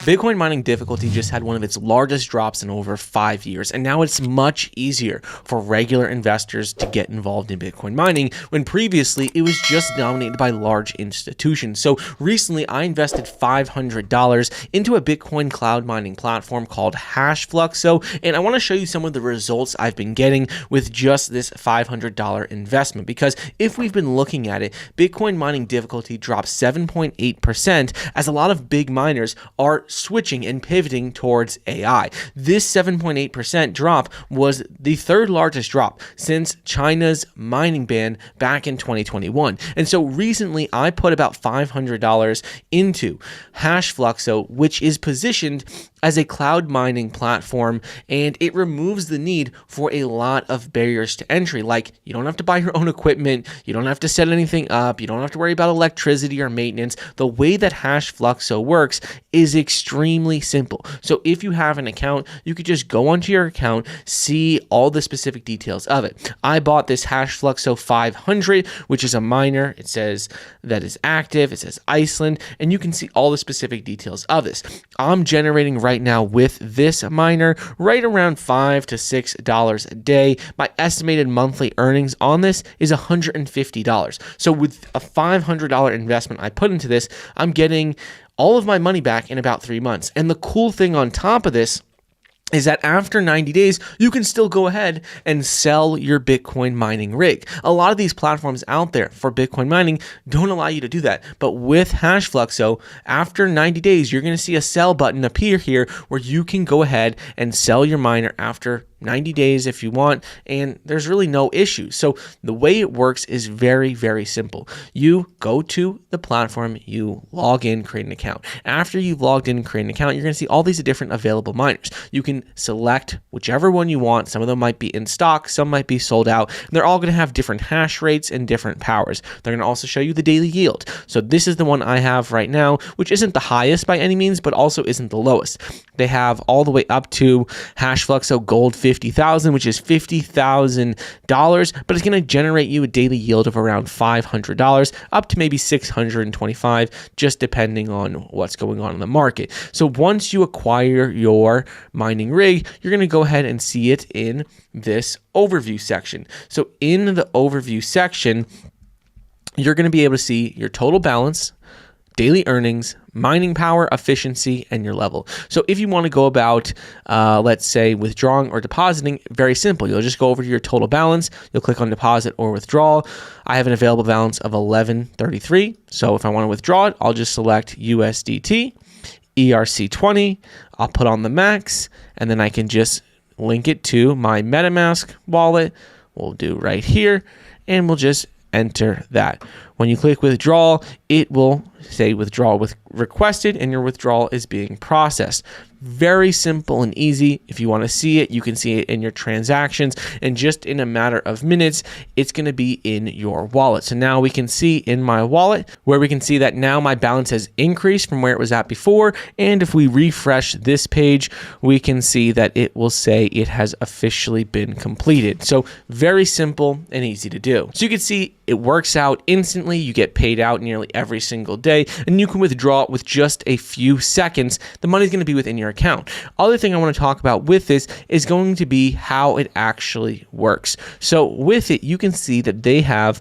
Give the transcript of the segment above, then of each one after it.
Bitcoin mining difficulty just had one of its largest drops in over 5 years, and now it's much easier for regular investors to get involved in Bitcoin mining when previously it was just dominated by large institutions. So recently I invested $500 into a Bitcoin cloud mining platform called Fluxo, and I want to show you some of the results I've been getting with just this $500 investment, because if we've been looking at it, Bitcoin mining difficulty dropped 7.8% as a lot of big miners are switching and pivoting towards AI. This 7.8% drop was the third largest drop since China's mining ban back in 2021. And so recently I put about $500 into Fluxo, which is positioned as a cloud mining platform, and it removes the need for a lot of barriers to entry. Like, you don't have to buy your own equipment, you don't have to set anything up, you don't have to worry about electricity or maintenance. The way that Fluxo works is extremely simple. So if you have an account, you could just go onto your account, see all the specific details of it. I bought this Fluxo 500, which is a miner. It says that is active, it says Iceland, and you can see all the specific details of this. I'm generating right now with this miner right around $5 to $6 a day. My estimated monthly earnings on this is $150. So with a $500 investment I put into this, I'm getting all of my money back in about 3 months. And the cool thing on top of this is that after 90 days, you can still go ahead and sell your Bitcoin mining rig. A lot of these platforms out there for Bitcoin mining don't allow you to do that. But with Fluxo, after 90 days, you're going to see a sell button appear here where you can go ahead and sell your miner after 90 days if you want, and there's really no issue. So the way it works is very, very simple. You go to the platform, you log in, create an account. After you've logged in and created an account, you're going to see all these different available miners. You can select whichever one you want. Some of them might be in stock, some might be sold out. And they're all going to have different hash rates and different powers. They're going to also show you the daily yield. So this is the one I have right now, which isn't the highest by any means, but also isn't the lowest. They have all the way up to Fluxo Gold 50,000, which is $50,000, but it's going to generate you a daily yield of around $500 up to maybe $625, just depending on what's going on in the market. So once you acquire your mining rig, you're going to go ahead and see it in this overview section. So in the overview section, you're going to be able to see your total balance, daily earnings, mining power, efficiency, and your level. So if you want to go about, let's say, withdrawing or depositing, very simple. You'll just go over to your total balance. You'll click on deposit or withdrawal. I have an available balance of 1133. So if I want to withdraw it, I'll just select USDT, ERC20. I'll put on the max, and then I can just link it to my MetaMask wallet. We'll do right here, and we'll just enter that. When you click withdrawal, it will say withdrawal with requested, and your withdrawal is being processed. Very simple and easy. If you want to see it, you can see it in your transactions, and just in a matter of minutes, it's going to be in your wallet. So now we can see in my wallet where we can see that now my balance has increased from where it was at before. And if we refresh this page, we can see that it will say it has officially been completed. So very simple and easy to do. So you can see it works out instantly. You get paid out nearly every single day, and you can withdraw it with just a few seconds. The money's going to be within your account. Other thing I want to talk about with this is going to be how it actually works. So with it, you can see that they have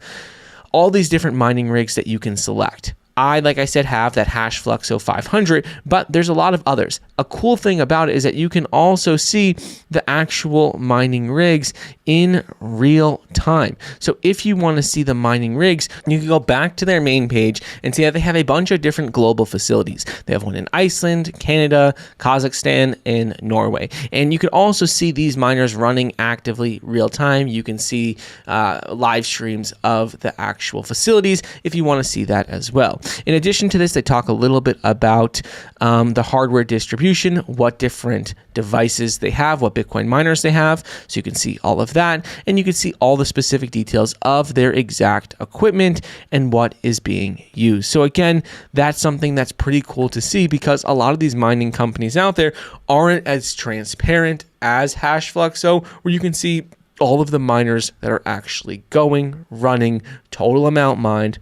all these different mining rigs that you can select. I, like I said, have that Fluxo 500, but there's a lot of others. A cool thing about it is that you can also see the actual mining rigs in real time. So if you want to see the mining rigs, you can go back to their main page and see that they have a bunch of different global facilities. They have one in Iceland, Canada, Kazakhstan, and Norway. And you can also see these miners running actively real time. You can see live streams of the actual facilities if you want to see that as well. In addition to this, they talk a little bit about the hardware distribution, what different devices they have, what Bitcoin miners they have. So you can see all of that, and you can see all the specific details of their exact equipment and what is being used. So again, that's something that's pretty cool to see, because a lot of these mining companies out there aren't as transparent as Fluxo, where you can see all of the miners that are actually going, running, total amount mined,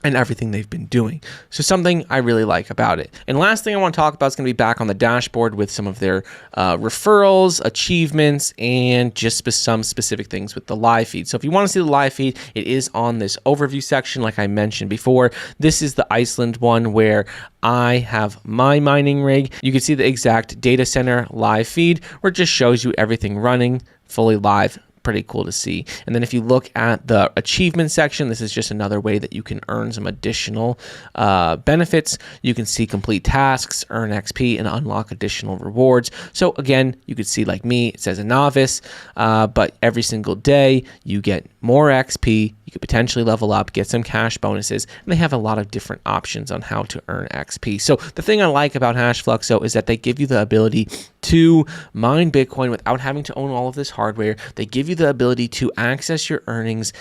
and everything they've been doing. So something I really like about it. And last thing I want to talk about is going to be back on the dashboard with some of their referrals, achievements, and just some specific things with the live feed. So if you want to see the live feed, it is on this overview section like I mentioned before. This is the Iceland one where I have my mining rig. You can see the exact data center live feed where it just shows you everything running fully live. Pretty cool to see. And then if you look at the achievement section, this is just another way that you can earn some additional benefits. You can see complete tasks, earn XP, and unlock additional rewards. So again, you could see like me, it says a novice, but every single day you get more XP. You could potentially level up, get some cash bonuses, and they have a lot of different options on how to earn XP. So the thing I like about Fluxo is that they give you the ability to mine Bitcoin without having to own all of this hardware. They give you the ability to access your earnings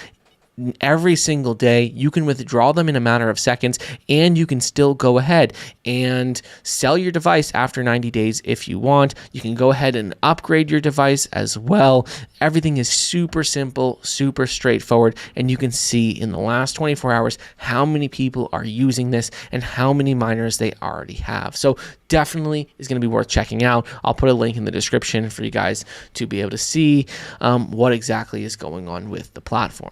every single day. You can withdraw them in a matter of seconds, and you can still go ahead and sell your device after 90 days if you want. You can go ahead and upgrade your device as well. Everything is super simple, super straightforward, and you can see in the last 24 hours how many people are using this and how many miners they already have. So definitely is going to be worth checking out. I'll put a link in the description for you guys to be able to see what exactly is going on with the platform.